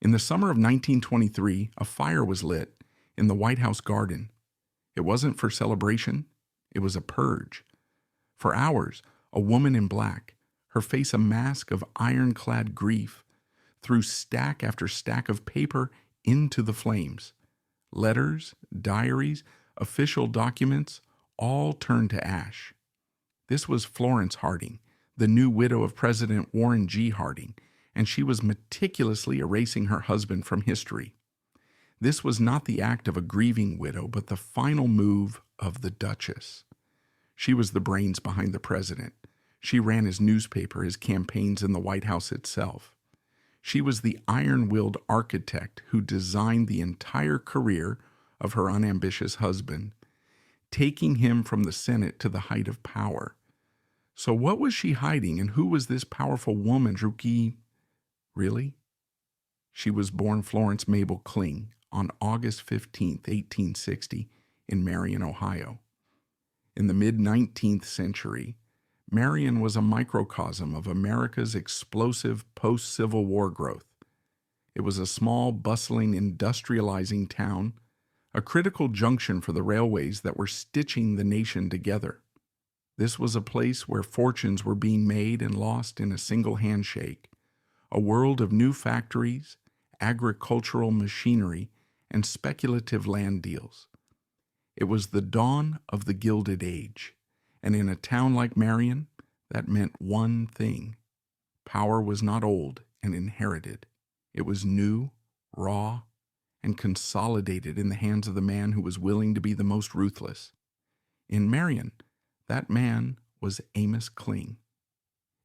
In the summer of 1923, a fire was lit in the White House garden. It wasn't for celebration, it was a purge. For hours, a woman in black, her face a mask of ironclad grief, threw stack after stack of paper into the flames. Letters, diaries, official documents, all turned to ash. This was Florence Harding, the new widow of President Warren G. Harding, and she was meticulously erasing her husband from history. This was not the act of a grieving widow, but the final move of the Duchess. She was the brains behind the president. She ran his newspaper, his campaigns, in the White House itself. She was the iron-willed architect who designed the entire career of her unambitious husband, taking him from the Senate to the height of power. So what was she hiding, and who was this powerful woman, Druki? Really? She was born Florence Mabel Kling on August 15, 1860, in Marion, Ohio. In the mid-19th century, Marion was a microcosm of America's explosive post-Civil War growth. It was a small, bustling, industrializing town, a critical junction for the railways that were stitching the nation together. This was a place where fortunes were being made and lost in a single handshake, a world of new factories, agricultural machinery, and speculative land deals. It was the dawn of the Gilded Age, and in a town like Marion, that meant one thing. Power was not old and inherited. It was new, raw, and consolidated in the hands of the man who was willing to be the most ruthless. In Marion, that man was Amos Kling.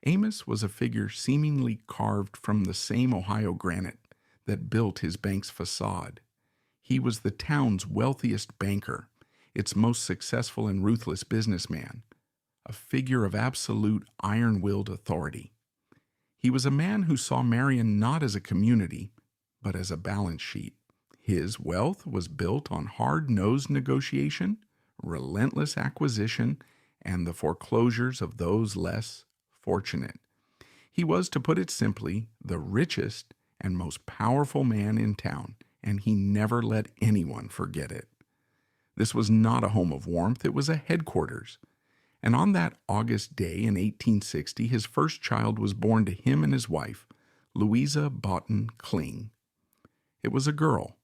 Amos was a figure seemingly carved from the same Ohio granite that built his bank's facade. He was the town's wealthiest banker, its most successful and ruthless businessman, a figure of absolute iron-willed authority. He was a man who saw Marion not as a community, but as a balance sheet. His wealth was built on hard-nosed negotiation, relentless acquisition, and the foreclosures of those less fortunate. He was, to put it simply, the richest and most powerful man in town, and he never let anyone forget it. This was not a home of warmth, it was a headquarters. And on that August day in 1860, his first child was born to him and his wife, Louisa Boughton Kling. It was a girl.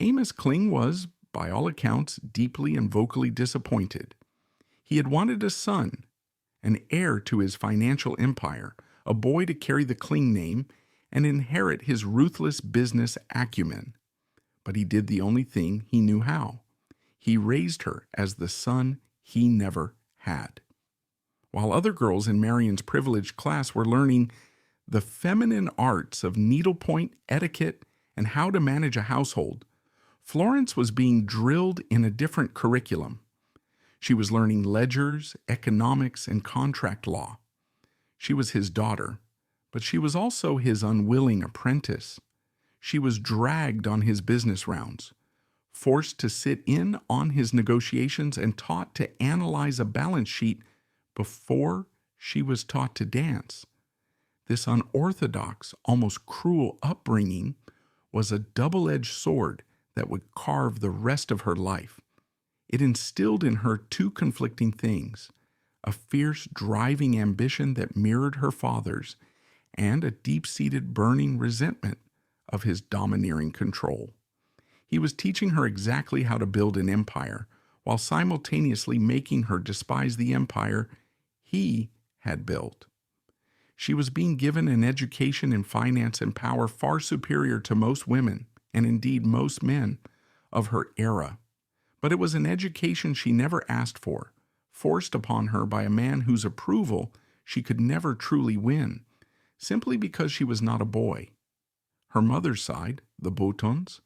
Amos Kling was, by all accounts, deeply and vocally disappointed. He had wanted a son, an heir to his financial empire, a boy to carry the Kling name and inherit his ruthless business acumen. But he did the only thing he knew how. He raised her as the son he never had. While other girls in Marion's privileged class were learning the feminine arts of needlepoint etiquette and how to manage a household, Florence was being drilled in a different curriculum. She was learning ledgers, economics, and contract law. She was his daughter, but she was also his unwilling apprentice. She was dragged on his business rounds, forced to sit in on his negotiations, and taught to analyze a balance sheet before she was taught to dance. This unorthodox, almost cruel upbringing was a double-edged sword that would carve the rest of her life. It instilled in her two conflicting things: a fierce, driving ambition that mirrored her father's, and a deep-seated, burning resentment of his domineering control. He was teaching her exactly how to build an empire, while simultaneously making her despise the empire he had built. She was being given an education in finance and power far superior to most women, and indeed most men, of her era. But it was an education she never asked for, forced upon her by a man whose approval she could never truly win, simply because she was not a boy. Her mother's side, the Boutons,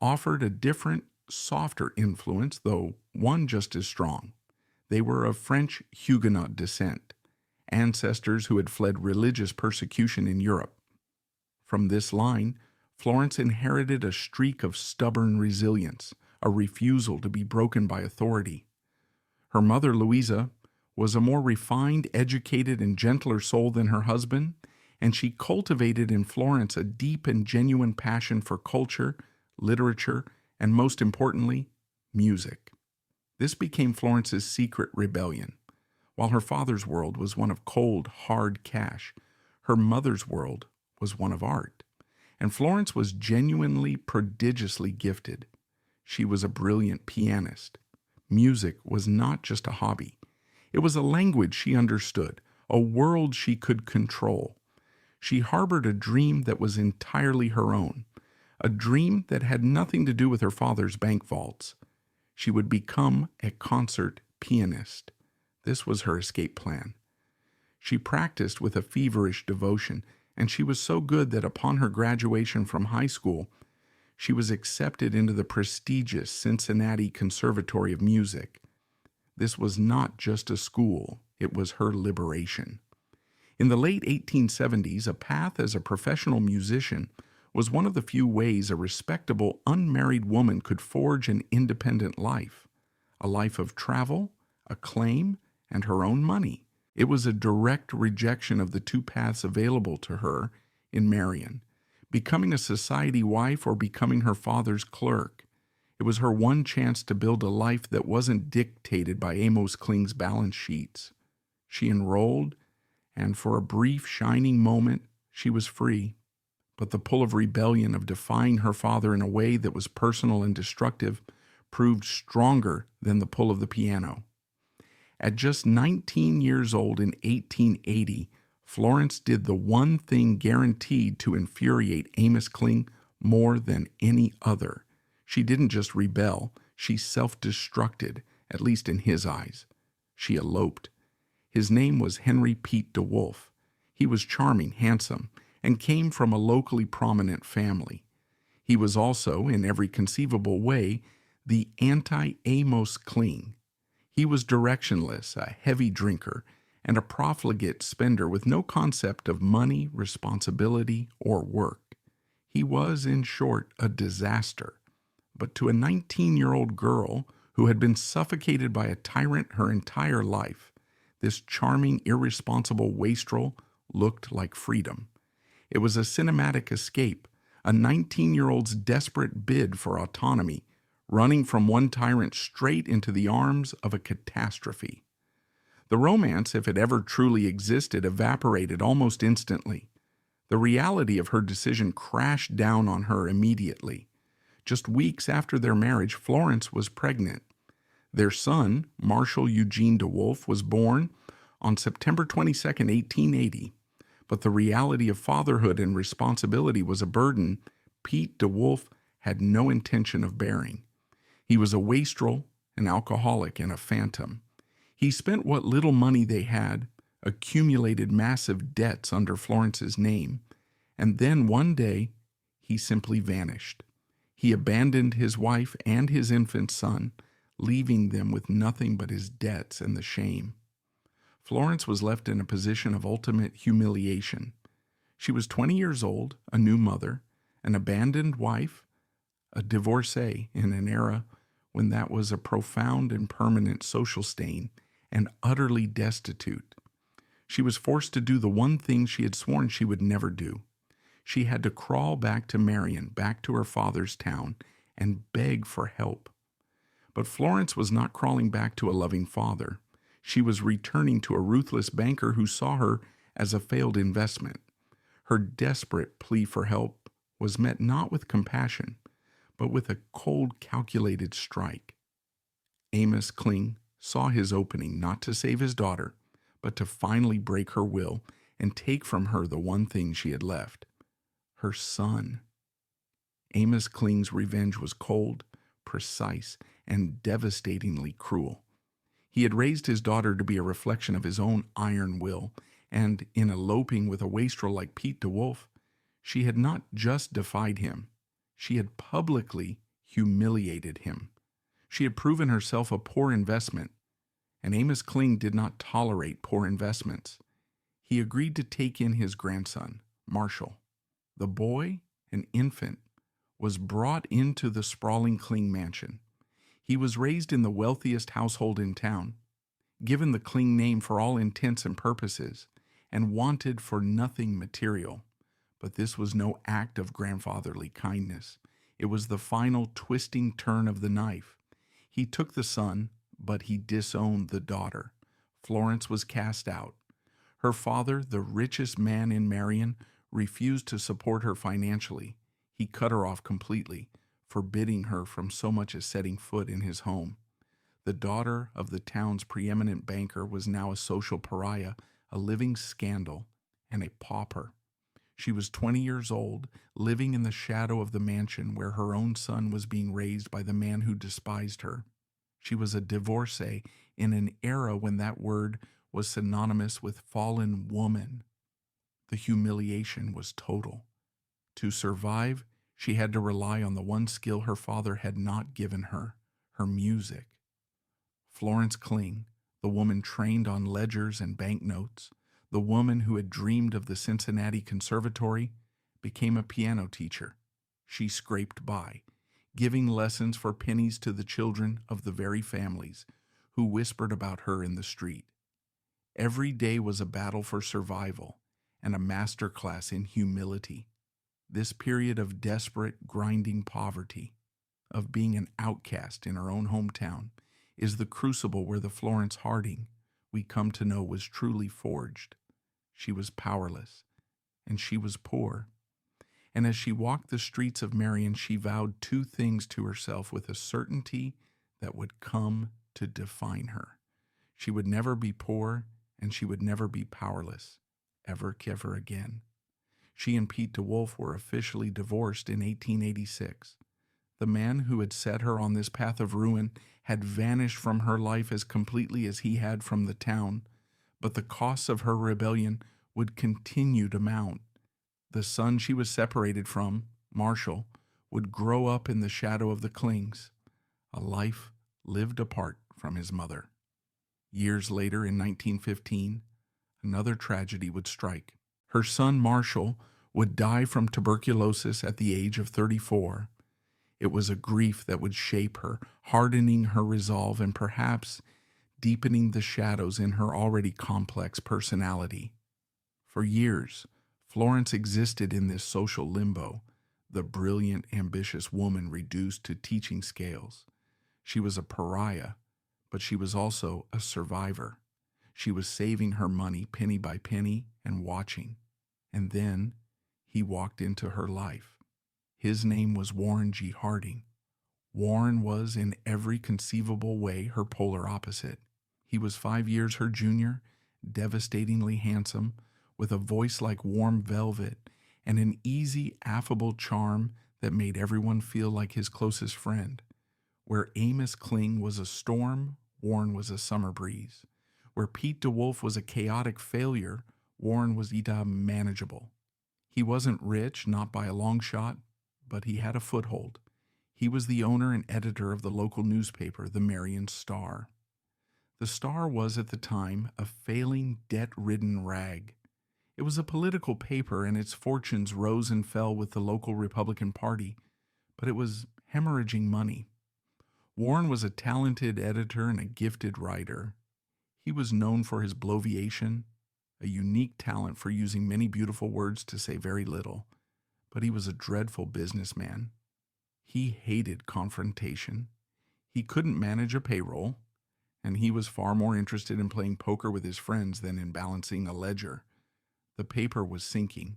offered a different, softer influence, though one just as strong. They were of French Huguenot descent, ancestors who had fled religious persecution in Europe. From this line, Florence inherited a streak of stubborn resilience, a refusal to be broken by authority. Her mother, Louisa, was a more refined, educated, and gentler soul than her husband, and she cultivated in Florence a deep and genuine passion for culture, literature, and most importantly, music. This became Florence's secret rebellion. While her father's world was one of cold, hard cash, her mother's world was one of art. And Florence was genuinely, prodigiously gifted. She was a brilliant pianist. Music was not just a hobby. It was a language she understood, a world she could control. She harbored a dream that was entirely her own, a dream that had nothing to do with her father's bank vaults. She would become a concert pianist. This was her escape plan. She practiced with a feverish devotion, and she was so good that upon her graduation from high school, she was accepted into the prestigious Cincinnati Conservatory of Music. This was not just a school, it was her liberation. In the late 1870s, a path as a professional musician was one of the few ways a respectable, unmarried woman could forge an independent life, a life of travel, acclaim, and her own money. It was a direct rejection of the two paths available to her in Marion, becoming a society wife or becoming her father's clerk. It was her one chance to build a life that wasn't dictated by Amos Kling's balance sheets. She enrolled, and for a brief, shining moment, she was free. But the pull of rebellion, of defying her father in a way that was personal and destructive, proved stronger than the pull of the piano. At just 19 years old in 1880, Florence did the one thing guaranteed to infuriate Amos Kling more than any other. She didn't just rebel, she self-destructed, at least in his eyes. She eloped. His name was Henry Pete DeWolf. He was charming, handsome, and came from a locally prominent family. He was also, in every conceivable way, the anti-Amos Kling. He was directionless, a heavy drinker, and a profligate spender with no concept of money, responsibility, or work. He was, in short, a disaster. But to a 19-year-old girl who had been suffocated by a tyrant her entire life, this charming, irresponsible wastrel looked like freedom. It was a cinematic escape, a 19-year-old's desperate bid for autonomy, running from one tyrant straight into the arms of a catastrophe. The romance, if it ever truly existed, evaporated almost instantly. The reality of her decision crashed down on her immediately. Just weeks after their marriage, Florence was pregnant. Their son, Marshall Eugene DeWolf, was born on September 22, 1880. But the reality of fatherhood and responsibility was a burden Pete DeWolf had no intention of bearing. He was a wastrel, an alcoholic, and a phantom. He spent what little money they had, accumulated massive debts under Florence's name, and then one day he simply vanished. He abandoned his wife and his infant son, leaving them with nothing but his debts and the shame. Florence was left in a position of ultimate humiliation. She was 20 years old, a new mother, an abandoned wife, a divorcee in an era when that was a profound and permanent social stain, and utterly destitute. She was forced to do the one thing she had sworn she would never do. She had to crawl back to Marion, back to her father's town, and beg for help. But Florence was not crawling back to a loving father. She was returning to a ruthless banker who saw her as a failed investment. Her desperate plea for help was met not with compassion, but with a cold, calculated strike. Amos Kling saw his opening not to save his daughter, but to finally break her will and take from her the one thing she had left, her son. Amos Kling's revenge was cold, precise, and devastatingly cruel. He had raised his daughter to be a reflection of his own iron will, and in eloping with a wastrel like Pete DeWolf, she had not just defied him, she had publicly humiliated him. She had proven herself a poor investment, and Amos Kling did not tolerate poor investments. He agreed to take in his grandson, Marshall. The boy, an infant, was brought into the sprawling Kling mansion. He was raised in the wealthiest household in town, given the Kling name for all intents and purposes, and wanted for nothing material. But this was no act of grandfatherly kindness. It was the final twisting turn of the knife. He took the son, but he disowned the daughter. Florence was cast out. Her father, the richest man in Marion, refused to support her financially. He cut her off completely, forbidding her from so much as setting foot in his home. The daughter of the town's preeminent banker was now a social pariah, a living scandal, and a pauper. She was 20 years old, living in the shadow of the mansion where her own son was being raised by the man who despised her. She was a divorcee in an era when that word was synonymous with fallen woman. The humiliation was total. To survive, she had to rely on the one skill her father had not given her, her music. Florence Kling, the woman trained on ledgers and banknotes, the woman who had dreamed of the Cincinnati Conservatory, became a piano teacher. She scraped by, giving lessons for pennies to the children of the very families who whispered about her in the street. Every day was a battle for survival and a master class in humility. This period of desperate, grinding poverty, of being an outcast in her own hometown, is the crucible where the Florence Harding we come to know was truly forged. She was powerless, and she was poor. And as she walked the streets of Marion, she vowed two things to herself with a certainty that would come to define her. She would never be poor, and she would never be powerless, ever again. She and Pete DeWolf were officially divorced in 1886. The man who had set her on this path of ruin had vanished from her life as completely as he had from the town, but the costs of her rebellion would continue to mount. The son she was separated from, Marshall, would grow up in the shadow of the Klings, a life lived apart from his mother. Years later, in 1915, another tragedy would strike. Her son, Marshall, would die from tuberculosis at the age of 34. It was a grief that would shape her, hardening her resolve and perhaps deepening the shadows in her already complex personality. For years, Florence existed in this social limbo, the brilliant, ambitious woman reduced to teaching scales. She was a pariah, but she was also a survivor. She was saving her money penny by penny and watching. And then he walked into her life. His name was Warren G. Harding. Warren was in every conceivable way her polar opposite. He was 5 years her junior, devastatingly handsome, with a voice like warm velvet and an easy, affable charm that made everyone feel like his closest friend. Where Amos Kling was a storm, Warren was a summer breeze. Where Pete DeWolf was a chaotic failure, Warren was manageable. He wasn't rich, not by a long shot, but he had a foothold. He was the owner and editor of the local newspaper, the Marion Star. The Star was, at the time, a failing, debt-ridden rag. It was a political paper, and its fortunes rose and fell with the local Republican Party, but it was hemorrhaging money. Warren was a talented editor and a gifted writer. He was known for his bloviation, a unique talent for using many beautiful words to say very little, but he was a dreadful businessman. He hated confrontation. He couldn't manage a payroll, and he was far more interested in playing poker with his friends than in balancing a ledger. The paper was sinking,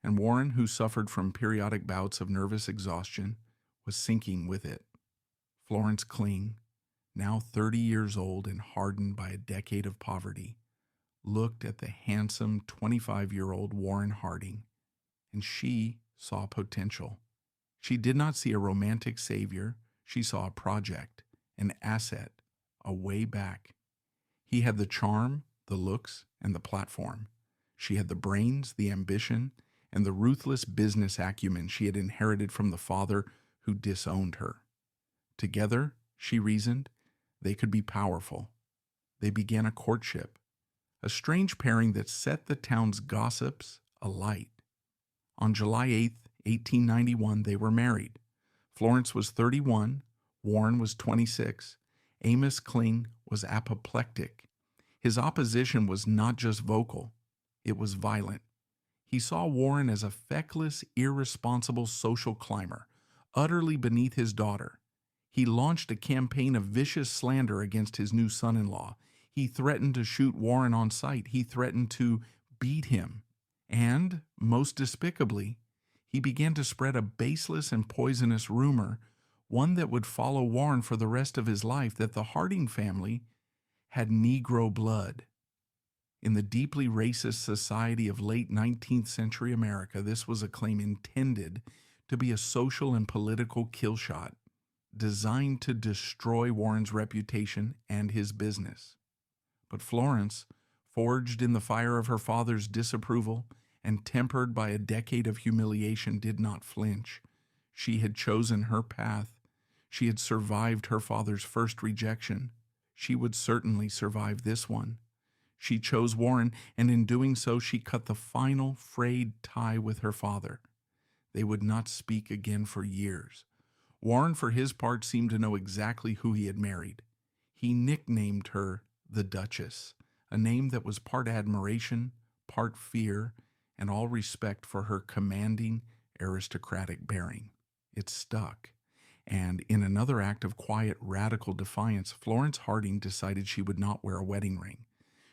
and Warren, who suffered from periodic bouts of nervous exhaustion, was sinking with it. Florence Kling, now 30 years old and hardened by a decade of poverty, looked at the handsome 25-year-old Warren Harding, and she saw potential. She did not see a romantic savior. She saw a project, an asset, a way back. He had the charm, the looks, and the platform. She had the brains, the ambition, and the ruthless business acumen she had inherited from the father who disowned her. Together, she reasoned, they could be powerful. They began a courtship, a strange pairing that set the town's gossips alight. On July 8th, 1891, they were married. Florence was 31, Warren was 26, Amos Kling was apoplectic. His opposition was not just vocal, It was violent. He saw Warren as a feckless, irresponsible social climber, utterly beneath his daughter. He launched a campaign of vicious slander against his new son-in-law. He threatened to shoot Warren on sight. He threatened to beat him. And, most despicably, he began to spread a baseless and poisonous rumor, one that would follow Warren for the rest of his life, that the Harding family had Negro blood. In the deeply racist society of late 19th century America, this was a claim intended to be a social and political killshot, designed to destroy Warren's reputation and his business. But Florence, forged in the fire of her father's disapproval and tempered by a decade of humiliation, did not flinch. She had chosen her path. She had survived her father's first rejection. She would certainly survive this one. She chose Warren, and in doing so, she cut the final frayed tie with her father. They would not speak again for years. Warren, for his part, seemed to know exactly who he had married. He nicknamed her the Duchess, a name that was part admiration, part fear, and all respect for her commanding, aristocratic bearing. It stuck. And in another act of quiet, radical defiance, Florence Harding decided she would not wear a wedding ring.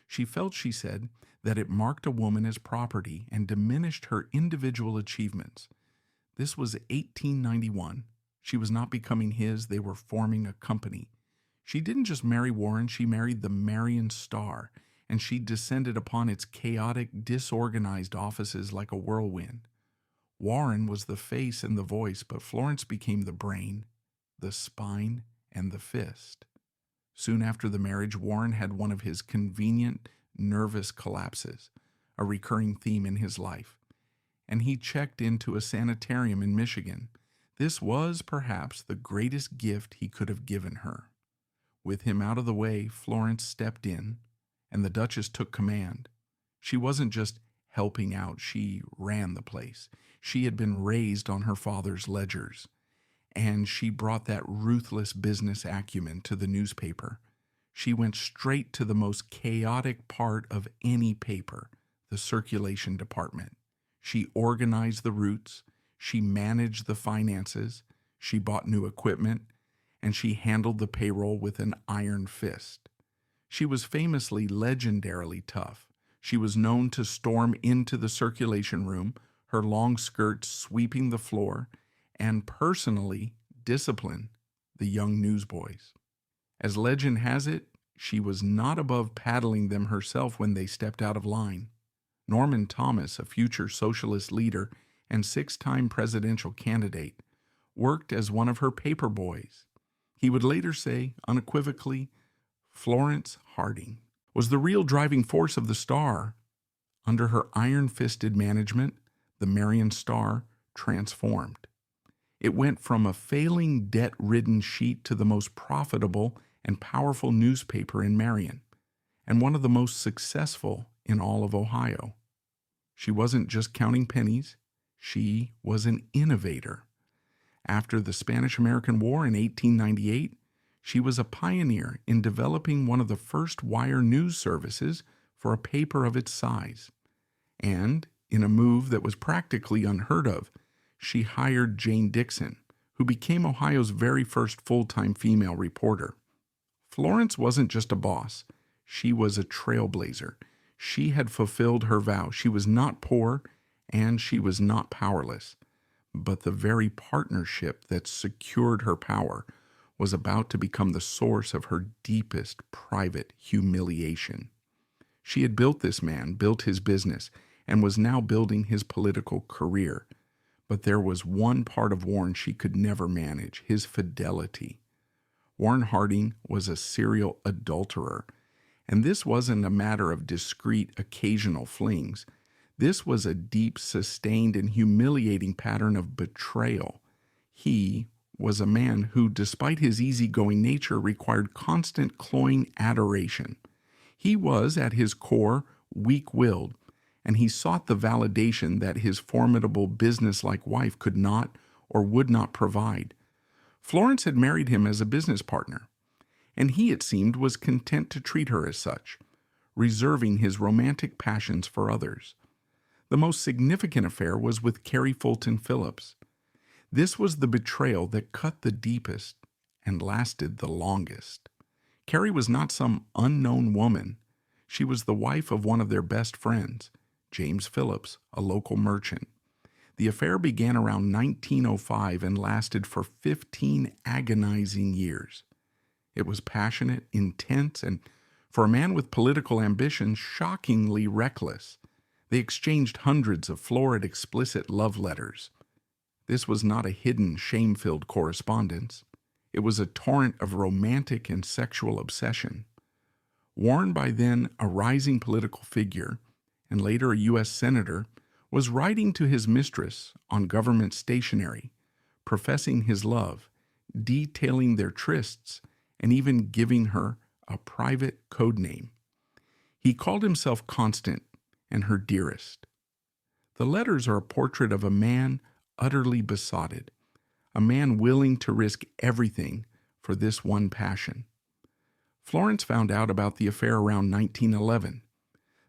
She felt, she said, that it marked a woman as property and diminished her individual achievements. This was 1891. She was not becoming his. They were forming a company. She didn't just marry Warren, she married the Marion Star, and she descended upon its chaotic, disorganized offices like a whirlwind. Warren was the face and the voice, but Florence became the brain, the spine, and the fist. Soon after the marriage, Warren had one of his convenient, nervous collapses, a recurring theme in his life, and he checked into a sanitarium in Michigan. This was, perhaps, the greatest gift he could have given her. With him out of the way, Florence stepped in, and the Duchess took command. She wasn't just helping out, she ran the place. She had been raised on her father's ledgers, and she brought that ruthless business acumen to the newspaper. She went straight to the most chaotic part of any paper, the circulation department. She organized the routes, she managed the finances, she bought new equipment, and she handled the payroll with an iron fist. She was famously legendarily tough. She was known to storm into the circulation room, her long skirts sweeping the floor, and personally discipline the young newsboys. As legend has it, she was not above paddling them herself when they stepped out of line. Norman Thomas, a future socialist leader and 6-time presidential candidate, worked as one of her paper boys. He would later say, unequivocally, Florence Harding was the real driving force of the Star. Under her iron-fisted management, the Marion Star transformed. It went from a failing, debt-ridden sheet to the most profitable and powerful newspaper in Marion, and one of the most successful in all of Ohio. She wasn't just counting pennies, she was an innovator. After the Spanish-American War in 1898, she was a pioneer in developing one of the first wire news services for a paper of its size. And, in a move that was practically unheard of, she hired Jane Dixon, who became Ohio's very first full-time female reporter. Florence wasn't just a boss, she was a trailblazer. She had fulfilled her vow. She was not poor, and she was not powerless. But the very partnership that secured her power was about to become the source of her deepest private humiliation. She had built this man, built his business, and was now building his political career. But there was one part of Warren she could never manage, his fidelity. Warren Harding was a serial adulterer, and this wasn't a matter of discreet, occasional flings. This was a deep, sustained, and humiliating pattern of betrayal. He was a man who, despite his easygoing nature, required constant cloying adoration. He was, at his core, weak-willed, and he sought the validation that his formidable business-like wife could not or would not provide. Florence had married him as a business partner, and he, it seemed, was content to treat her as such. reserving his romantic passions for others. The most significant affair was with Carrie Fulton Phillips. This was the betrayal that cut the deepest and lasted the longest. Carrie was not some unknown woman. She was the wife of one of their best friends, James Phillips, a local merchant. The affair began around 1905 and lasted for 15 agonizing years. It was passionate, intense, and, for a man with political ambition, shockingly reckless. They exchanged hundreds of florid, explicit love letters. This was not a hidden, shame-filled correspondence. It was a torrent of romantic and sexual obsession. Warren, by then a rising political figure, and later a U.S. Senator, was writing to his mistress on government stationery, professing his love, detailing their trysts, and even giving her a private code name. He called himself Constant and her dearest. The letters are a portrait of a man utterly besotted, a man willing to risk everything for this one passion. Florence found out about the affair around 1911.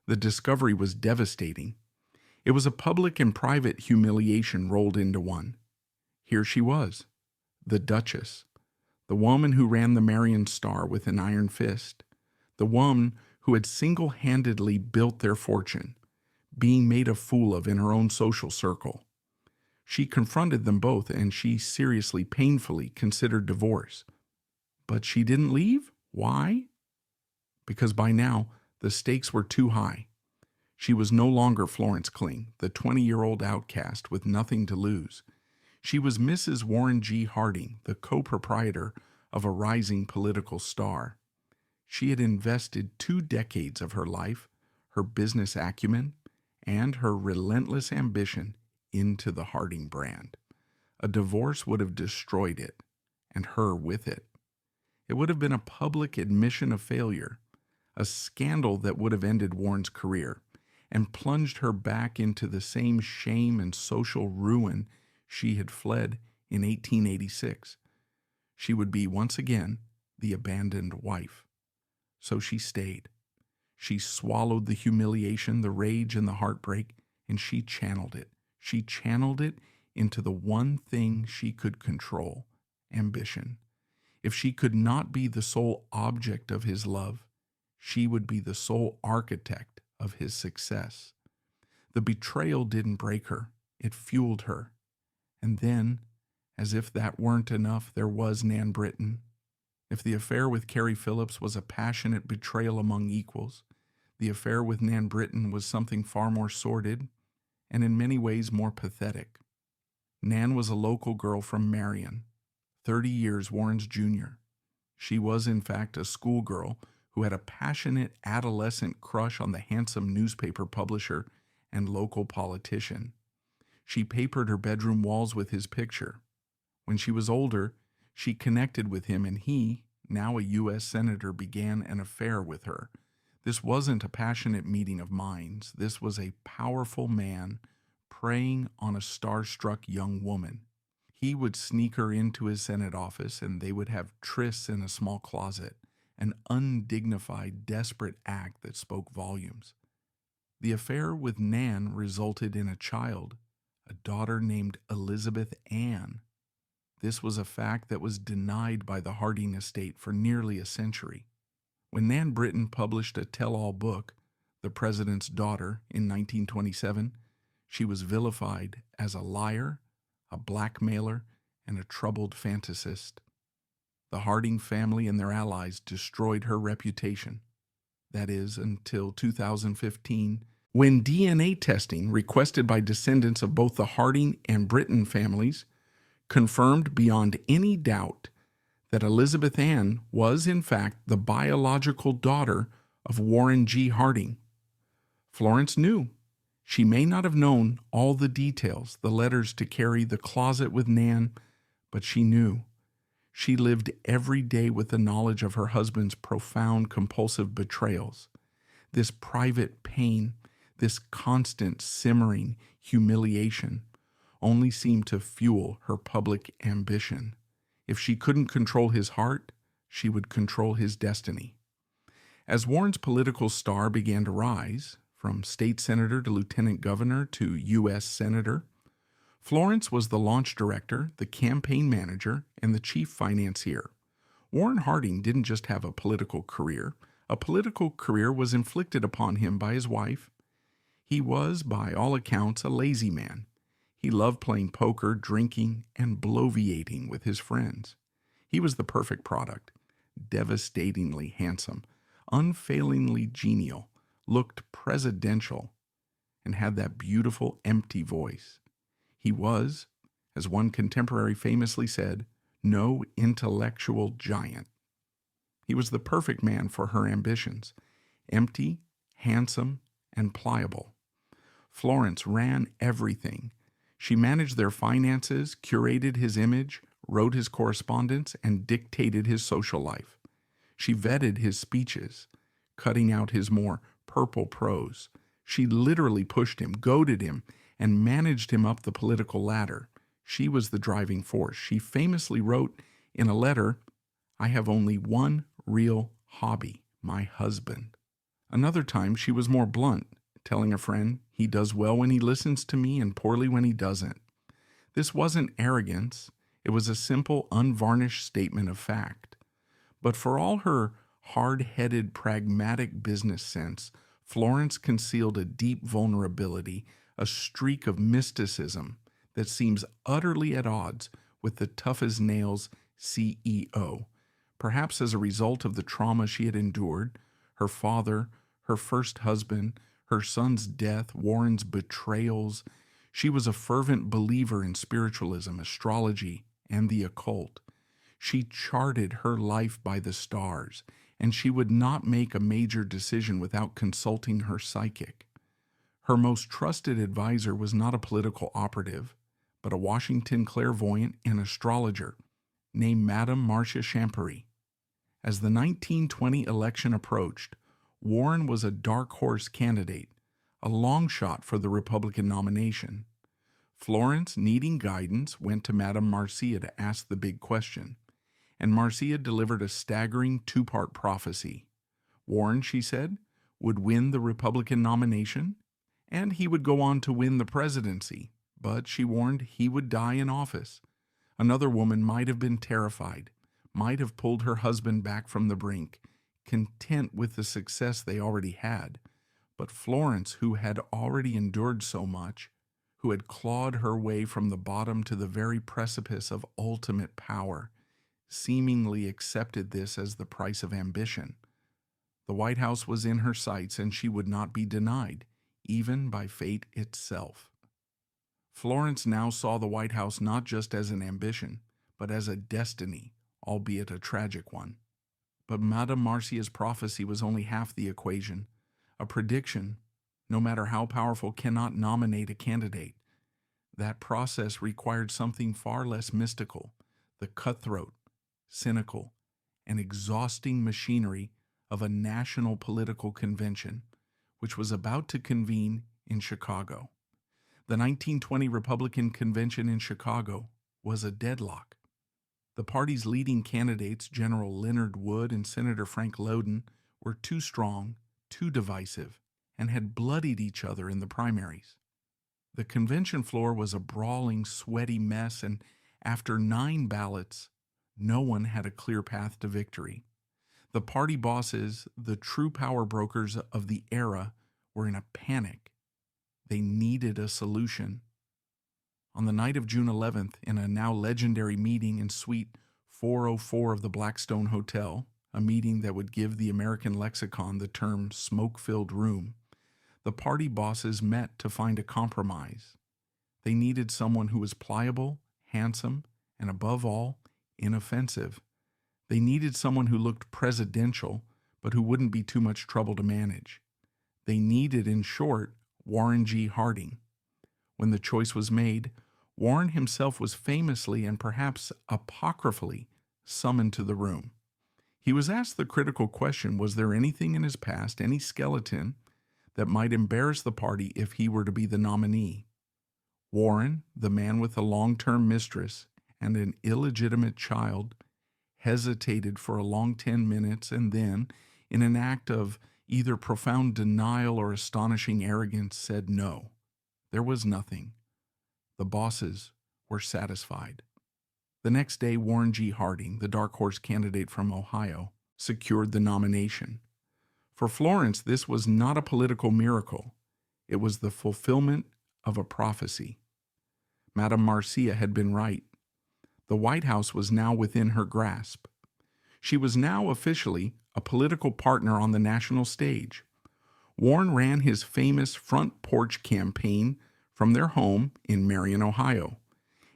The discovery was devastating. It was a public and private humiliation rolled into one. Here she was, the Duchess, the woman who ran the Marion Star with an iron fist, the woman who had single-handedly built their fortune, being made a fool of in her own social circle. She confronted them both, and she seriously, painfully considered divorce. But she didn't leave? Why? Because by now, the stakes were too high. She was no longer Florence Kling, the 20-year-old outcast with nothing to lose. She was Mrs. Warren G. Harding, the co-proprietor of a rising political star. She had invested 2 decades of her life, her business acumen, and her relentless ambition into the Harding brand. A divorce would have destroyed it, and her with it. It would have been a public admission of failure, a scandal that would have ended Warren's career and plunged her back into the same shame and social ruin she had fled in 1886. She would be once again the abandoned wife. So she stayed. She swallowed the humiliation, the rage, and the heartbreak, and she channeled it. She channeled it into the one thing she could control, ambition. If she could not be the sole object of his love, she would be the sole architect of his success. The betrayal didn't break her, it fueled her. And then, as if that weren't enough, there was Nan Britton. If the affair with Carrie Phillips was a passionate betrayal among equals, the affair with Nan Britton was something far more sordid and in many ways more pathetic. Nan was a local girl from Marion, 30 years Warren's junior. She was, in fact, a schoolgirl who had a passionate adolescent crush on the handsome newspaper publisher and local politician. She papered her bedroom walls with his picture. When she was older, she connected with him, and he, now a U.S. Senator, began an affair with her. This wasn't a passionate meeting of minds. This was a powerful man preying on a starstruck young woman. He would sneak her into his Senate office, and they would have trysts in a small closet, an undignified, desperate act that spoke volumes. The affair with Nan resulted in a child, a daughter named Elizabeth Ann. This was a fact that was denied by the Harding estate for nearly a century. When Nan Britton published a tell-all book, The President's Daughter, in 1927, she was vilified as a liar, a blackmailer, and a troubled fantasist. The Harding family and their allies destroyed her reputation. That is, until 2015, when DNA testing requested by descendants of both the Harding and Britton families confirmed beyond any doubt that Elizabeth Ann was, in fact, the biological daughter of Warren G. Harding. Florence knew. She may not have known all the details, the letters to Carrie, the closet with Nan, but she knew. She lived every day with the knowledge of her husband's profound compulsive betrayals. This private pain, this constant simmering humiliation, only seemed to fuel her public ambition. If she couldn't control his heart, she would control his destiny. As Warren's political star began to rise, from state senator to lieutenant governor to U.S. senator, Florence was the launch director, the campaign manager, and the chief financier. Warren Harding didn't just have a political career. A political career was inflicted upon him by his wife. He was, by all accounts, a lazy man. He loved playing poker, drinking, and bloviating with his friends. He was the perfect product, devastatingly handsome, unfailingly genial, looked presidential, and had that beautiful, empty voice. He was, as one contemporary famously said, no intellectual giant. He was the perfect man for her ambitions, empty, handsome, and pliable. Florence ran everything. She managed their finances, curated his image, wrote his correspondence, and dictated his social life. She vetted his speeches, cutting out his more purple prose. She literally pushed him, goaded him, and managed him up the political ladder. She was the driving force. She famously wrote in a letter, "I have only one real hobby, my husband." Another time she was more blunt, telling a friend, "He does well when he listens to me and poorly when he doesn't." This wasn't arrogance. It was a simple, unvarnished statement of fact. But for all her hard-headed, pragmatic business sense, Florence concealed a deep vulnerability, a streak of mysticism that seems utterly at odds with the tough-as-nails CEO. Perhaps as a result of the trauma she had endured, her father, her first husband, her son's death, Warren's betrayals, she was a fervent believer in spiritualism, astrology, and the occult. She charted her life by the stars, and she would not make a major decision without consulting her psychic. Her most trusted advisor was not a political operative, but a Washington clairvoyant and astrologer named Madame Marcia Champery. As the 1920 election approached, Warren was a dark horse candidate, a long shot for the Republican nomination. Florence, needing guidance, went to Madame Marcia to ask the big question, and Marcia delivered a staggering two-part prophecy. Warren, she said, would win the Republican nomination, and he would go on to win the presidency, but she warned he would die in office. Another woman might have been terrified, might have pulled her husband back from the brink, content with the success they already had. But Florence, who had already endured so much, who had clawed her way from the bottom to the very precipice of ultimate power, seemingly accepted this as the price of ambition. The White House was in her sights, and she would not be denied, even by fate itself. Florence now saw the White House not just as an ambition, but as a destiny, albeit a tragic one. But Madame Marcia's prophecy was only half the equation. A prediction, no matter how powerful, cannot nominate a candidate. That process required something far less mystical, the cutthroat, cynical, and exhausting machinery of a national political convention, which was about to convene in Chicago. The 1920 Republican Convention in Chicago was a deadlock. The party's leading candidates, General Leonard Wood and Senator Frank Lowden, were too strong, too divisive, and had bloodied each other in the primaries. The convention floor was a brawling, sweaty mess, and after 9 ballots, no one had a clear path to victory. The party bosses, the true power brokers of the era, were in a panic. They needed a solution. On the night of June 11th, in a now legendary meeting in Suite 404 of the Blackstone Hotel, a meeting that would give the American lexicon the term smoke-filled room, the party bosses met to find a compromise. They needed someone who was pliable, handsome, and above all, inoffensive. They needed someone who looked presidential, but who wouldn't be too much trouble to manage. They needed, in short, Warren G. Harding. When the choice was made, Warren himself was famously and perhaps apocryphally summoned to the room. He was asked the critical question, was there anything in his past, any skeleton, that might embarrass the party if he were to be the nominee? Warren, the man with a long-term mistress and an illegitimate child, hesitated for a long 10 minutes and then, in an act of either profound denial or astonishing arrogance, said no. There was nothing. The bosses were satisfied. The next day, Warren G. Harding, the dark horse candidate from Ohio, secured the nomination. For Florence, this was not a political miracle. It was the fulfillment of a prophecy. Madame Marcia had been right. The White House was now within her grasp. She was now officially a political partner on the national stage. Warren ran his famous front porch campaign from their home in Marion, Ohio.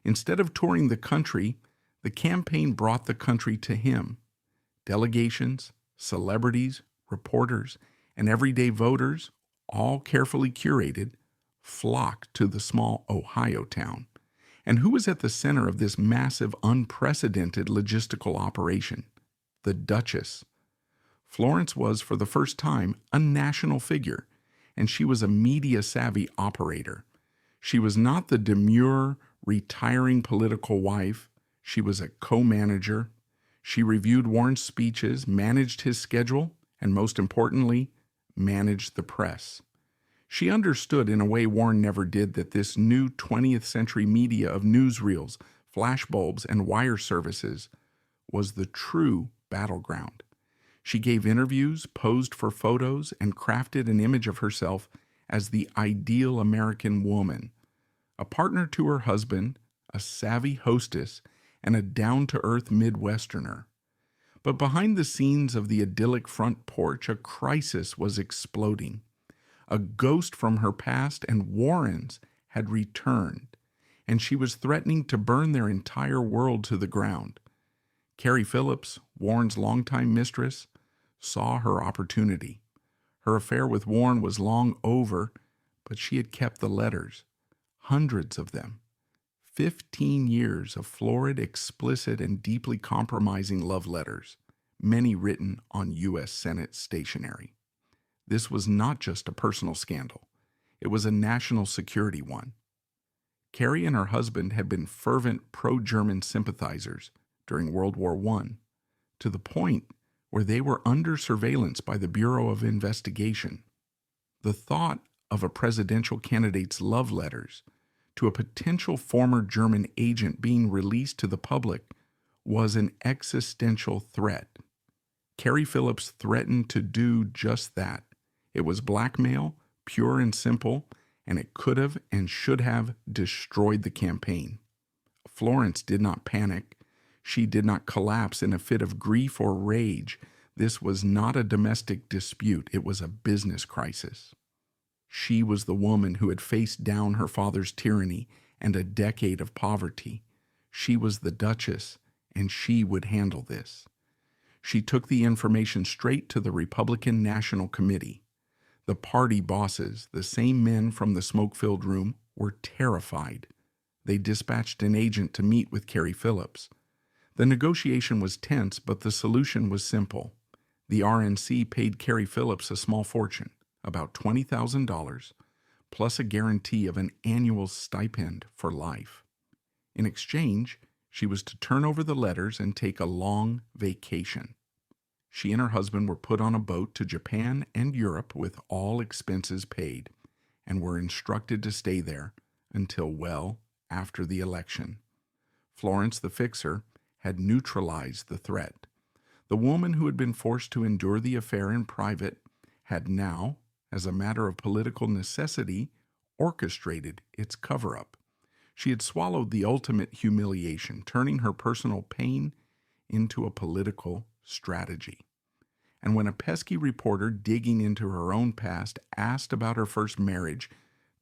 Instead of touring the country, the campaign brought the country to him. Delegations, celebrities, reporters, and everyday voters, all carefully curated, flocked to the small Ohio town. And who was at the center of this massive, unprecedented logistical operation? The Duchess. Florence was, for the first time, a national figure, and she was a media-savvy operator. She was not the demure, retiring political wife. She was a co-manager. She reviewed Warren's speeches, managed his schedule, and most importantly, managed the press. She understood in a way Warren never did that this new 20th century media of newsreels, flashbulbs, and wire services was the true battleground. She gave interviews, posed for photos, and crafted an image of herself as the ideal American woman, a partner to her husband, a savvy hostess, and a down-to-earth Midwesterner. But behind the scenes of the idyllic front porch, a crisis was exploding. A ghost from her past and Warren's had returned, and she was threatening to burn their entire world to the ground. Carrie Phillips, Warren's longtime mistress, saw her opportunity. Her affair with Warren was long over, but she had kept the letters, hundreds of them. 15 years of florid, explicit, and deeply compromising love letters, many written on U.S. Senate stationery. This was not just a personal scandal. It was a national security one. Carrie and her husband had been fervent pro-German sympathizers during World War I, to the point where they were under surveillance by the Bureau of Investigation. The thought of a presidential candidate's love letters to a potential former German agent being released to the public was an existential threat. Carrie Phillips threatened to do just that. It was blackmail, pure and simple, and it could have and should have destroyed the campaign. Florence did not panic. She did not collapse in a fit of grief or rage. This was not a domestic dispute. It was a business crisis. She was the woman who had faced down her father's tyranny and a decade of poverty. She was the Duchess, and she would handle this. She took the information straight to the Republican National Committee. The party bosses, the same men from the smoke-filled room, were terrified. They dispatched an agent to meet with Carrie Phillips. The negotiation was tense, but the solution was simple. The RNC paid Carrie Phillips a small fortune, about $20,000, plus a guarantee of an annual stipend for life. In exchange, she was to turn over the letters and take a long vacation. She and her husband were put on a boat to Japan and Europe with all expenses paid, and were instructed to stay there until well after the election. Florence, the fixer, had neutralized the threat. The woman who had been forced to endure the affair in private had now, as a matter of political necessity, orchestrated its cover-up. She had swallowed the ultimate humiliation, turning her personal pain into a political strategy. And when a pesky reporter digging into her own past asked about her first marriage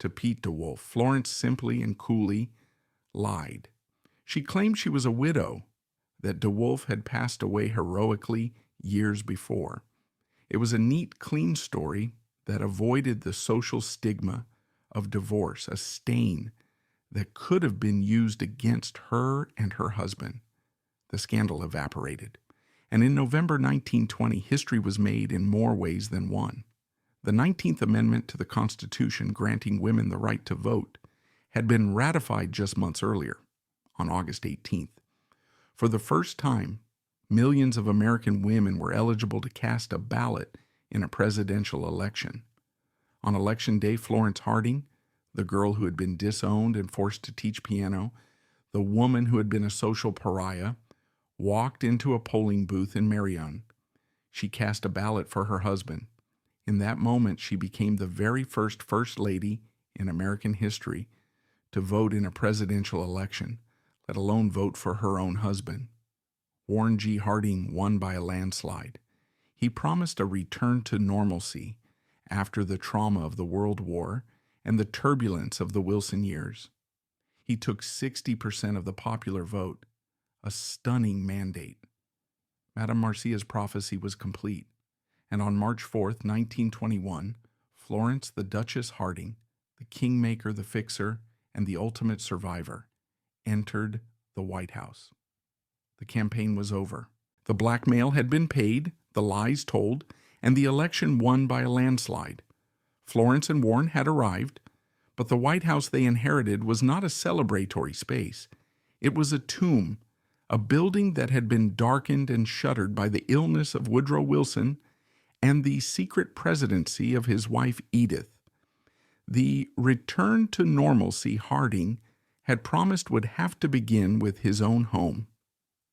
to Pete DeWolf, Florence simply and coolly lied. She claimed she was a widow, that DeWolf had passed away heroically years before. It was a neat, clean story that avoided the social stigma of divorce, a stain that could have been used against her and her husband. The scandal evaporated, and in November 1920, history was made in more ways than one. The 19th Amendment to the Constitution, granting women the right to vote, had been ratified just months earlier, on August 18th. For the first time, Millions of American women were eligible to cast a ballot in a presidential election. On Election Day, Florence Harding, the girl who had been disowned and forced to teach piano, the woman who had been a social pariah, walked into a polling booth in Marion. She cast a ballot for her husband. In that moment, she became the very first First Lady in American history to vote in a presidential election, let alone vote for her own husband. Warren G. Harding won by a landslide. He promised a return to normalcy after the trauma of the World War and the turbulence of the Wilson years. He took 60% of the popular vote, a stunning mandate. Madame Marcia's prophecy was complete, and on March 4th, 1921, Florence the Duchess Harding, the kingmaker, the fixer, and the ultimate survivor, entered the White House. The campaign was over. The blackmail had been paid, the lies told, and the election won by a landslide. Florence and Warren had arrived, but the White House they inherited was not a celebratory space. It was a tomb, a building that had been darkened and shuttered by the illness of Woodrow Wilson and the secret presidency of his wife Edith. The return to normalcy Harding had promised would have to begin with his own home.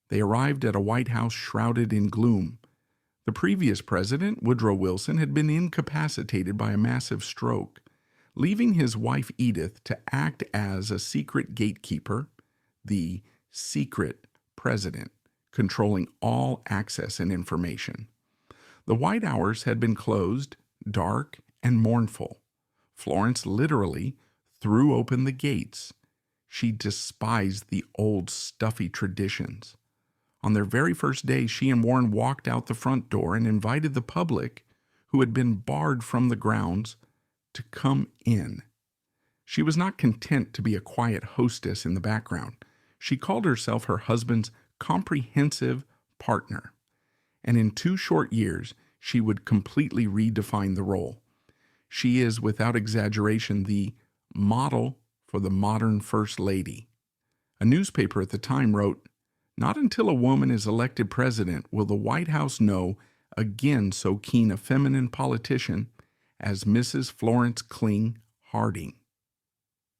They arrived at a White House shrouded in gloom. The previous president, Woodrow Wilson, had been incapacitated by a massive stroke, leaving his wife Edith to act as a secret gatekeeper, the secret president, controlling all access and information. The White Hours had been closed, dark, and mournful. Florence literally threw open the gates. She despised the old, stuffy traditions. On their very first day, she and Warren walked out the front door and invited the public, who had been barred from the grounds, to come in. She was not content to be a quiet hostess in the background. She called herself her husband's comprehensive partner, and in 2 short years, she would completely redefine the role. She is, without exaggeration, the model for the modern First Lady. A newspaper at the time wrote, "Not until a woman is elected president will the White House know again so keen a feminine politician as Mrs. Florence Kling Harding."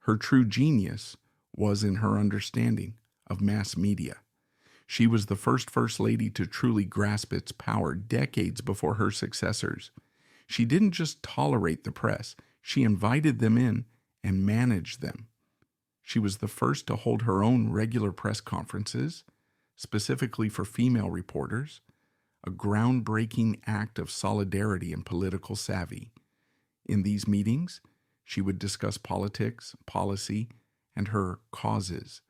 Her true genius was in her understanding of mass media. She was the first First Lady to truly grasp its power decades before her successors. She didn't just tolerate the press, she invited them in and managed them. She was the first to hold her own regular press conferences, specifically for female reporters, a groundbreaking act of solidarity and political savvy. In these meetings, she would discuss politics, policy, and her causes,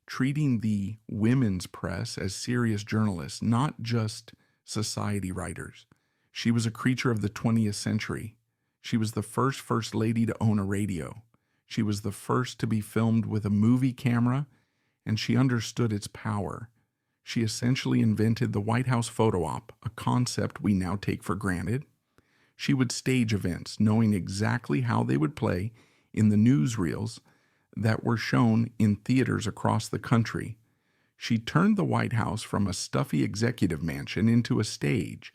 treating the women's press as serious journalists, not just society writers. She was a creature of the 20th century. She was the first First Lady to own a radio. She was the first to be filmed with a movie camera, and she understood its power. She essentially invented the White House photo op, a concept we now take for granted. She would stage events, knowing exactly how they would play in the newsreels that were shown in theaters across the country. She turned the White House from a stuffy executive mansion into a stage,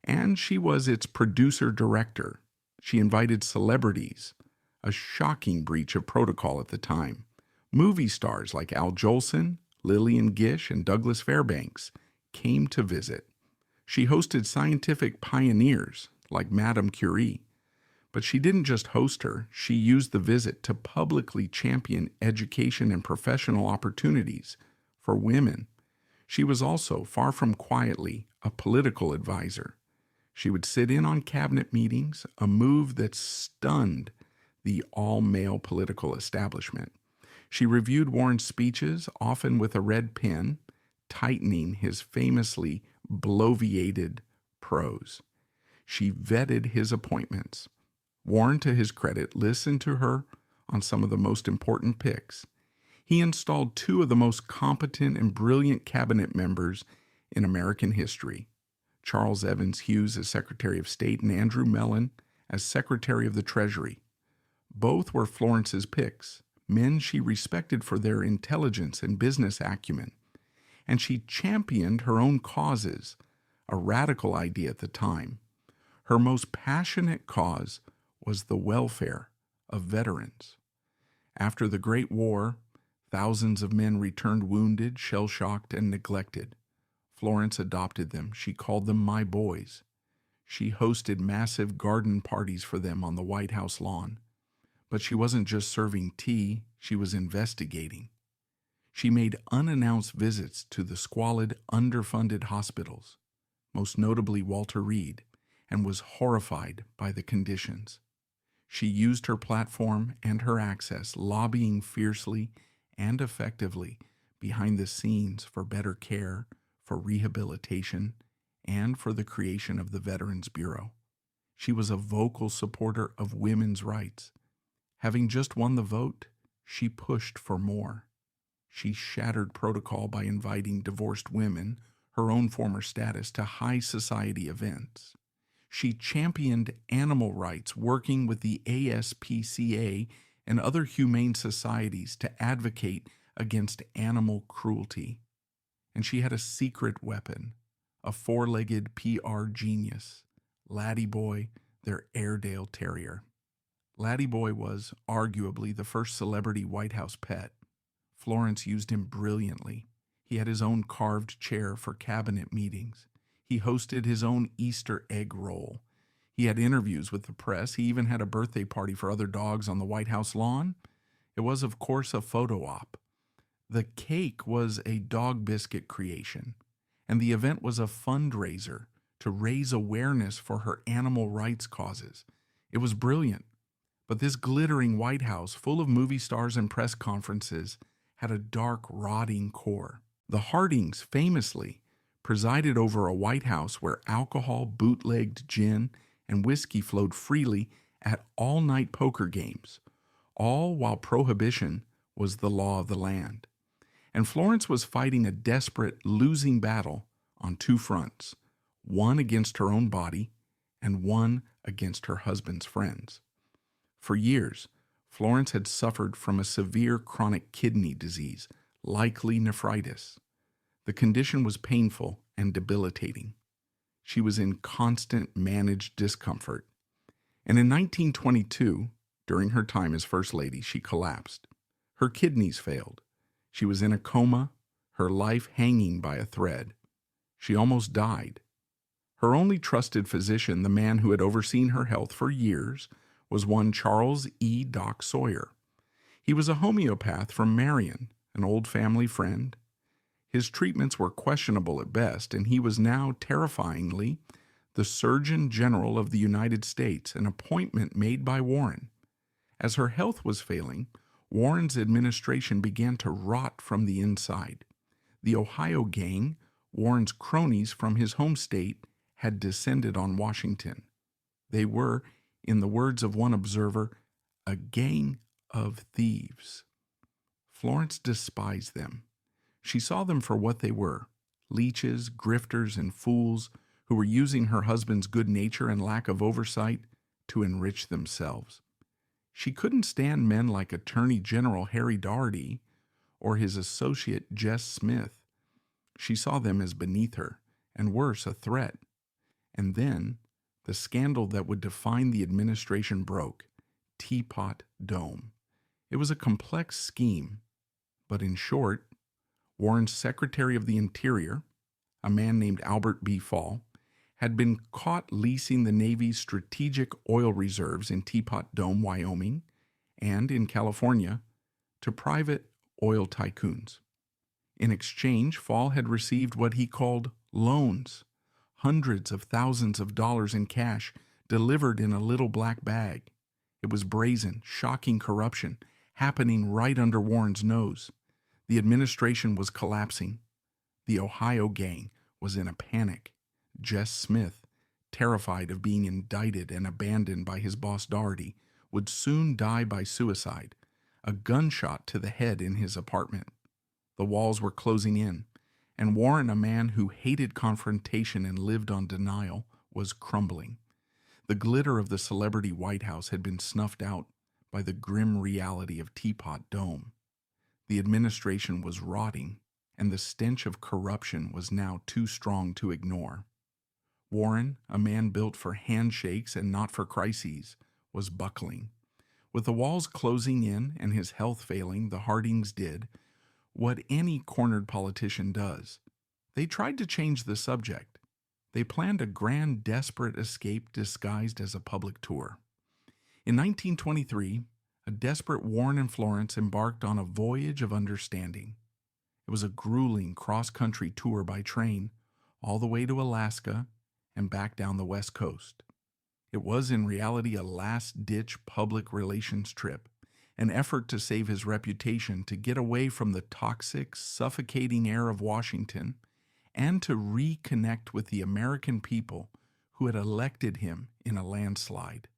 and she was its producer-director. She invited celebrities, a shocking breach of protocol at the time. Movie stars like Al Jolson, Lillian Gish, and Douglas Fairbanks came to visit. She hosted scientific pioneers like Madame Curie. But she didn't just host her, she used the visit to publicly champion education and professional opportunities for women. She was also, far from quietly, a political advisor. She would sit in on cabinet meetings, a move that stunned the all-male political establishment. She reviewed Warren's speeches, often with a red pen, tightening his famously bloviated prose. She vetted his appointments. Warren, to his credit, listened to her on some of the most important picks. He installed 2 of the most competent and brilliant cabinet members in American history, Charles Evans Hughes as Secretary of State and Andrew Mellon as Secretary of the Treasury. Both were Florence's picks, men she respected for their intelligence and business acumen. and she championed her own causes, a radical idea at the time. Her most passionate cause was the welfare of veterans. After the Great War, thousands of men returned wounded, shell-shocked, and neglected. Florence adopted them. She called them "my boys." She hosted massive garden parties for them on the White House lawn. But she wasn't just serving tea, she was investigating. She made unannounced visits to the squalid, underfunded hospitals, most notably Walter Reed, and was horrified by the conditions. She used her platform and her access, lobbying fiercely and effectively behind the scenes for better care, for rehabilitation, and for the creation of the Veterans Bureau. She was a vocal supporter of women's rights. Having just won the vote, she pushed for more. She shattered protocol by inviting divorced women, her own former status, to high society events. She championed animal rights, working with the ASPCA and other humane societies to advocate against animal cruelty. And she had a secret weapon, a four-legged PR genius, Laddie Boy, their Airedale Terrier. Laddie Boy was arguably the first celebrity White House pet. Florence used him brilliantly. He had his own carved chair for cabinet meetings. He hosted his own Easter egg roll. He had interviews with the press. He even had a birthday party for other dogs on the White House lawn. It was, of course, a photo op. The cake was a dog biscuit creation, and the event was a fundraiser to raise awareness for her animal rights causes. It was brilliant. But this glittering White House, full of movie stars and press conferences, had a dark, rotting core. The Hardings famously presided over a White House where alcohol, bootlegged gin, and whiskey flowed freely at all-night poker games, all while prohibition was the law of the land. And Florence was fighting a desperate, losing battle on two fronts, one against her own body and one against her husband's friends. For years, Florence had suffered from a severe chronic kidney disease, likely nephritis. The condition was painful and debilitating. She was in constant managed discomfort. And in 1922, during her time as First Lady, she collapsed. Her kidneys failed. She was in a coma, her life hanging by a thread. She almost died. Her only trusted physician, the man who had overseen her health for years, was one Charles E. Doc Sawyer. He was a homeopath from Marion, an old family friend. His treatments were questionable at best, and he was now, terrifyingly, the Surgeon General of the United States, an appointment made by Warren. As her health was failing, Warren's administration began to rot from the inside. The Ohio gang, Warren's cronies from his home state, had descended on Washington. They were, in the words of one observer, a gang of thieves. Florence despised them. She saw them for what they were, leeches, grifters, and fools who were using her husband's good nature and lack of oversight to enrich themselves. She couldn't stand men like Attorney General Harry Daugherty or his associate Jess Smith. She saw them as beneath her, and worse, a threat. And then, the scandal that would define the administration broke: Teapot Dome. It was a complex scheme, but in short, Warren's Secretary of the Interior, a man named Albert B. Fall, had been caught leasing the Navy's strategic oil reserves in Teapot Dome, Wyoming, and in California to private oil tycoons. In exchange, Fall had received what he called loans, hundreds of thousands of dollars in cash delivered in a little black bag. It was brazen, shocking corruption happening right under Warren's nose. The administration was collapsing. The Ohio gang was in a panic. Jess Smith, terrified of being indicted and abandoned by his boss Daugherty, would soon die by suicide, a gunshot to the head in his apartment. The walls were closing in, and Warren, a man who hated confrontation and lived on denial, was crumbling. The glitter of the celebrity White House had been snuffed out by the grim reality of Teapot Dome. The administration was rotting, and the stench of corruption was now too strong to ignore. Warren, a man built for handshakes and not for crises, was buckling. With the walls closing in and his health failing, the Hardings did what any cornered politician does. They tried to change the subject. They planned a grand, desperate escape disguised as a public tour. In 1923, a desperate Warren and Florence embarked on a voyage of understanding. It was a grueling cross-country tour by train, all the way to Alaska and back down the West Coast. It was in reality a last-ditch public relations trip, an effort to save his reputation, to get away from the toxic, suffocating air of Washington, and to reconnect with the American people who had elected him in a landslide.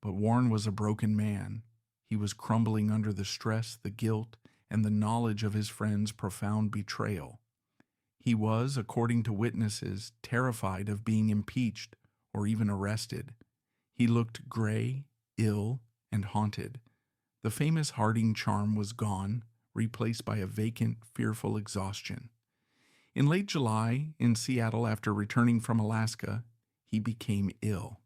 But Warren was a broken man. He was crumbling under the stress, the guilt, and the knowledge of his friends' profound betrayal. He was, according to witnesses, terrified of being impeached or even arrested. He looked gray, ill, and haunted. The famous Harding charm was gone, replaced by a vacant, fearful exhaustion. In late July, in Seattle, after returning from Alaska, he became ill.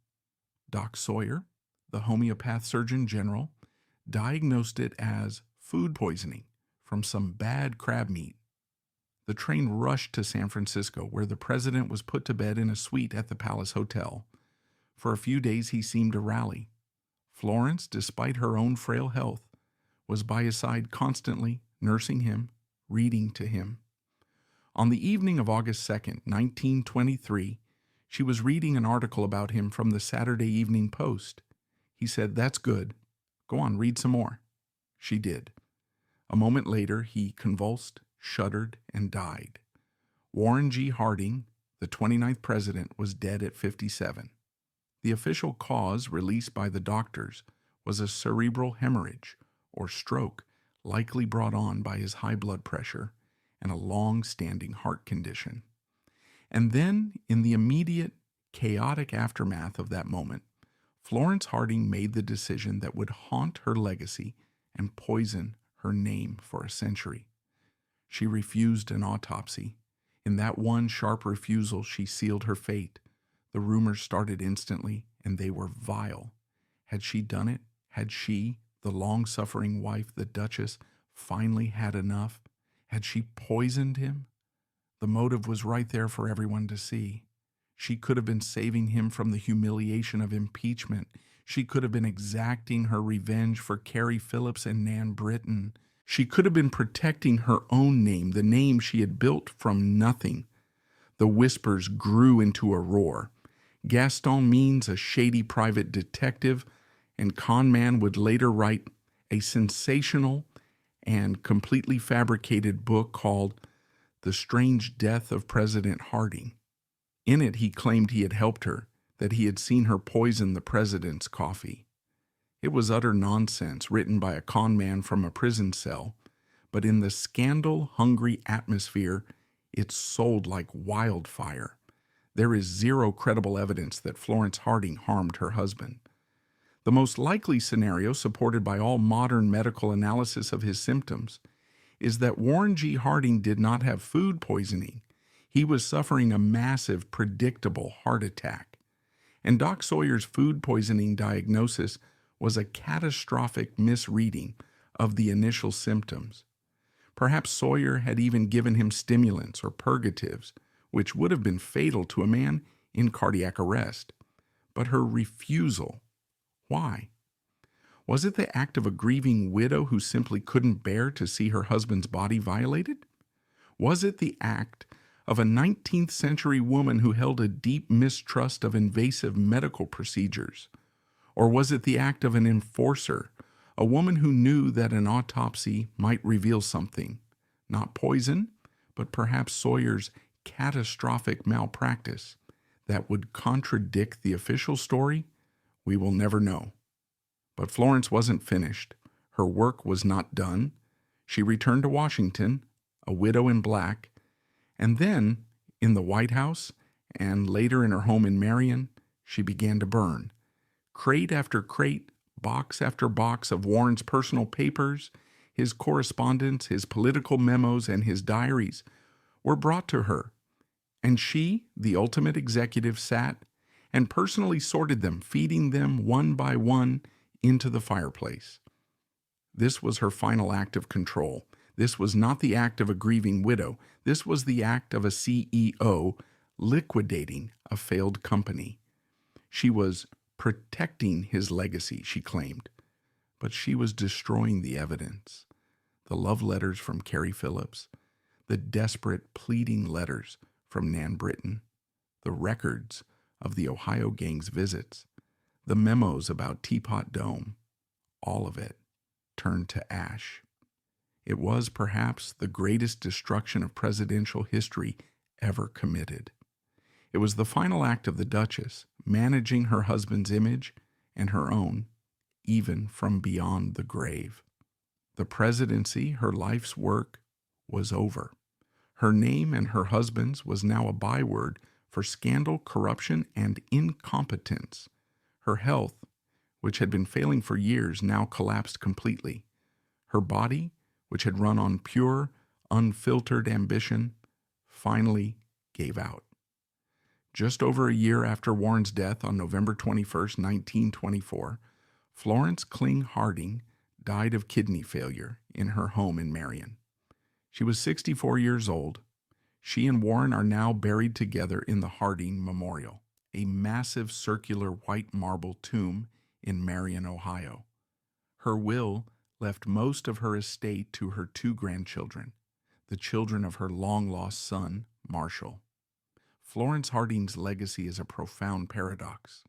Doc Sawyer, the homeopath surgeon general, diagnosed it as food poisoning from some bad crab meat. The train rushed to San Francisco, where the president was put to bed in a suite at the Palace Hotel. For a few days he seemed to rally. Florence, despite her own frail health, was by his side constantly, nursing him, reading to him. On the evening of August 2nd, 1923, she was reading an article about him from the Saturday Evening Post. He said, "That's good. Go on, read some more." She did. A moment later, he convulsed, shuddered, and died. Warren G. Harding, the 29th president, was dead at 57. The official cause, released by the doctors, was a cerebral hemorrhage, or stroke, likely brought on by his high blood pressure and a long-standing heart condition. And then, in the immediate, chaotic aftermath of that moment, Florence Harding made the decision that would haunt her legacy and poison her name for a century. She refused an autopsy. In that one sharp refusal, she sealed her fate. The rumors started instantly, and they were vile. Had she done it? Had she, the long-suffering wife, the Duchess, finally had enough? Had she poisoned him? The motive was right there for everyone to see. She could have been saving him from the humiliation of impeachment. She could have been exacting her revenge for Carrie Phillips and Nan Britton. She could have been protecting her own name, the name she had built from nothing. The whispers grew into a roar. Gaston Means, a shady private detective and con man, would later write a sensational and completely fabricated book called The Strange Death of President Harding. In it, he claimed he had helped her, that he had seen her poison the president's coffee. It was utter nonsense, written by a con man from a prison cell, but in the scandal-hungry atmosphere, it sold like wildfire. There is zero credible evidence that Florence Harding harmed her husband. The most likely scenario, supported by all modern medical analysis of his symptoms, is that Warren G. Harding did not have food poisoning. He was suffering a massive, predictable heart attack. And Doc Sawyer's food poisoning diagnosis was a catastrophic misreading of the initial symptoms. Perhaps Sawyer had even given him stimulants or purgatives, which would have been fatal to a man in cardiac arrest. But her refusal, why? Was it the act of a grieving widow who simply couldn't bear to see her husband's body violated? Was it the act of a 19th century woman who held a deep mistrust of invasive medical procedures? Or was it the act of an enforcer, a woman who knew that an autopsy might reveal something, not poison, but perhaps Sawyer's catastrophic malpractice, that would contradict the official story? We will never know. But Florence wasn't finished. Her work was not done. She returned to Washington, a widow in black, and then, in the White House, and later in her home in Marion, she began to burn. Crate after crate, box after box of Warren's personal papers, His correspondence, his political memos, and his diaries were brought to her, and she, the ultimate executive, sat and personally sorted them, feeding them one by one into the fireplace. This was her final act of control. This was not the act of a grieving widow. This was the act of a CEO liquidating a failed company. She was protecting his legacy, she claimed, but she was destroying the evidence. The love letters from Carrie Phillips, the desperate pleading letters from Nan Britton, the records of the Ohio gang's visits, the memos about Teapot Dome, all of it turned to ash. It was perhaps the greatest destruction of presidential history ever committed. It was the final act of the Duchess, managing her husband's image and her own, even from beyond the grave. The presidency, her life's work, was over. Her name and her husband's was now a byword for scandal, corruption, and incompetence. Her health, which had been failing for years, now collapsed completely. Her body, which had run on pure, unfiltered ambition, finally gave out. Just over a year after Warren's death on November 21st, 1924, Florence Harding died of kidney failure in her home in Marion. She was 64 years old. She and Warren are now buried together in the Harding Memorial, a massive circular white marble tomb in Marion, Ohio. Her will left most of her estate to her 2 grandchildren, the children of her long-lost son, Marshall. Florence Harding's legacy is a profound paradox.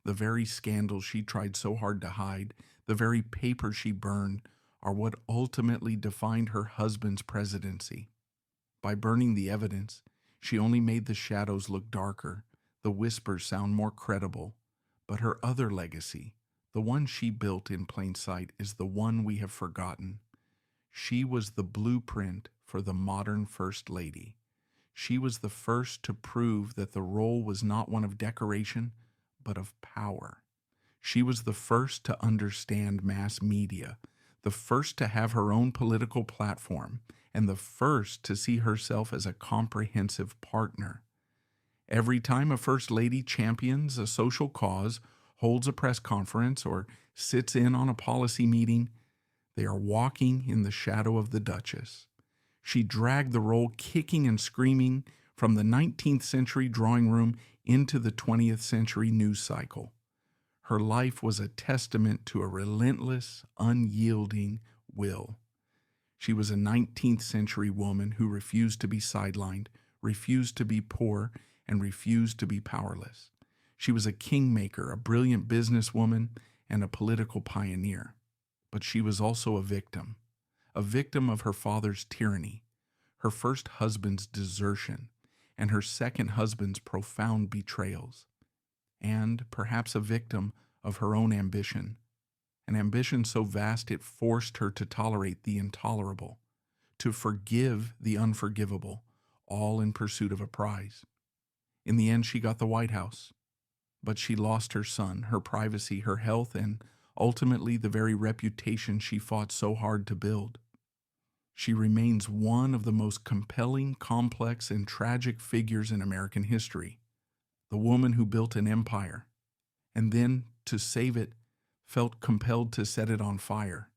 The very scandals she tried so hard to hide, the very papers she burned, are what ultimately defined her husband's presidency. By burning the evidence, she only made the shadows look darker, the whispers sound more credible. But her other legacy, the one she built in plain sight, is the one we have forgotten. She was the blueprint for the modern First Lady. She was the first to prove that the role was not one of decoration, but of power. She was the first to understand mass media, the first to have her own political platform, and the first to see herself as a comprehensive partner. Every time a First Lady champions a social cause, holds a press conference, or sits in on a policy meeting, they are walking in the shadow of the Duchess. She dragged the role kicking and screaming from the 19th century drawing room into the 20th century news cycle. Her life was a testament to a relentless, unyielding will. She was a 19th century woman who refused to be sidelined, refused to be poor, and refused to be powerless. She was a kingmaker, a brilliant businesswoman, and a political pioneer. But she was also a victim of her father's tyranny, her first husband's desertion, and her second husband's profound betrayals, and perhaps a victim of her own ambition, an ambition so vast it forced her to tolerate the intolerable, to forgive the unforgivable, all in pursuit of a prize. In the end, she got the White House, but she lost her son, her privacy, her health, and ultimately the very reputation she fought so hard to build. She remains one of the most compelling, complex, and tragic figures in American history, the woman who built an empire, and then, to save it, felt compelled to set it on fire.